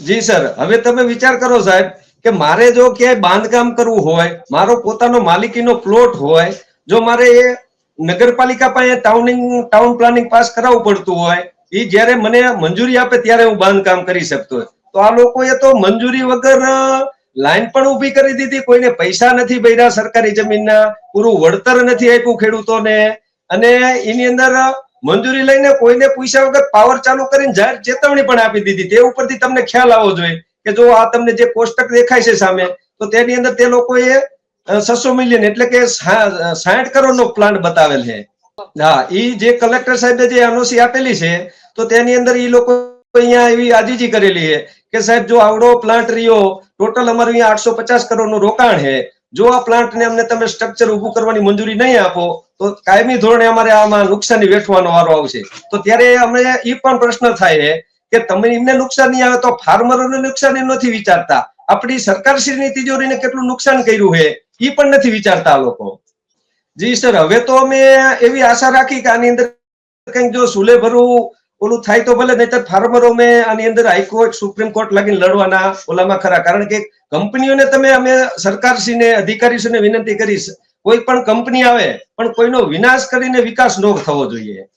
જી sir, હવે તમે વિચાર કરો સાહેબ કે મારે જો ક્યાંય બાંધકામ કરવું હોય, મારો પોતાનો માલિકીનો પ્લોટ હોય, જો મારે એ નગરપાલિકા પાસે ટાઉન પ્લાનિંગ પાસ કરાવવું પડતું હોય, એ જયારે મને મંજૂરી આપે ત્યારે હું બાંધકામ કરી શકતો હોય, તો આ લોકોએ તો મંજૂરી વગર લાઈન પણ ઉભી કરી દીધી, કોઈને પૈસા નથી ભર્યા સરકારી જમીનના, પૂરું વળતર નથી આપ્યું ખેડૂતોને, અને એની અંદર મંજૂરી લઈને કોઈને પૂછ્યા વગર પાવર ચાલુ કરીને જાહેર ચેતવણી પણ આપી દીધી. તે ઉપરથી તમને ખ્યાલ આવવો જોઈએ કે જો આ તમને જે કોષ્ટક દેખાય છે સામે, તો તેની અંદર તે લોકોએ 600 મિલિયન એટલે કે 60 કરોડ નો પ્લાન્ટ બતાવેલ છે. હા, ઈ જે કલેક્ટર સાહેબે જે એનઓસી આપેલી છે, તો તેની અંદર ઈ લોકો અહીંયા એવી આજીજી કરેલી છે કે સાહેબ જો આવડો પ્લાન્ટ રહ્યો, ટોટલ અમારું અહીંયા 850 કરોડ નું રોકાણ છે, જો આ પ્લાન્ટ ને અમને તમે સ્ટ્રક્ચર ઉભું કરવાની મંજૂરી નહીં આપો તો કાયમી ધોરણે અમારે આમાં નુકસાની વેઠવાનો વારો આવશે. તો ત્યારે અમે ઈ પણ પ્રશ્ન થાય છે કે તમે એમને નુકસાન નહીં આવે તો ફાર્મરોને નુકસાની નથી વિચારતા, આપણી સરકારશ્રીની તિજોરીને કેટલું નુકસાન કર્યું છે એ પણ નથી વિચારતા લોકો. જી સર, હવે તો અમે એવી આશા રાખી કે આની અંદર કંઈક જો સુલે ભરવું ઓલું થાય તો ભલે, નહીતર ફાર્મરો મેં આની અંદર હાઈકોર્ટ સુપ્રીમ કોર્ટ લાગીને લડવાના ઓલામાં ખરા. કારણ કે કંપનીઓને અમે સરકારશ્રીને અધિકારીશ્રીને વિનંતી કરીશ, કોઈ પણ કંપની આવે પણ કોઈનો વિનાશ કરીને વિકાસ ન થવો જોઈએ.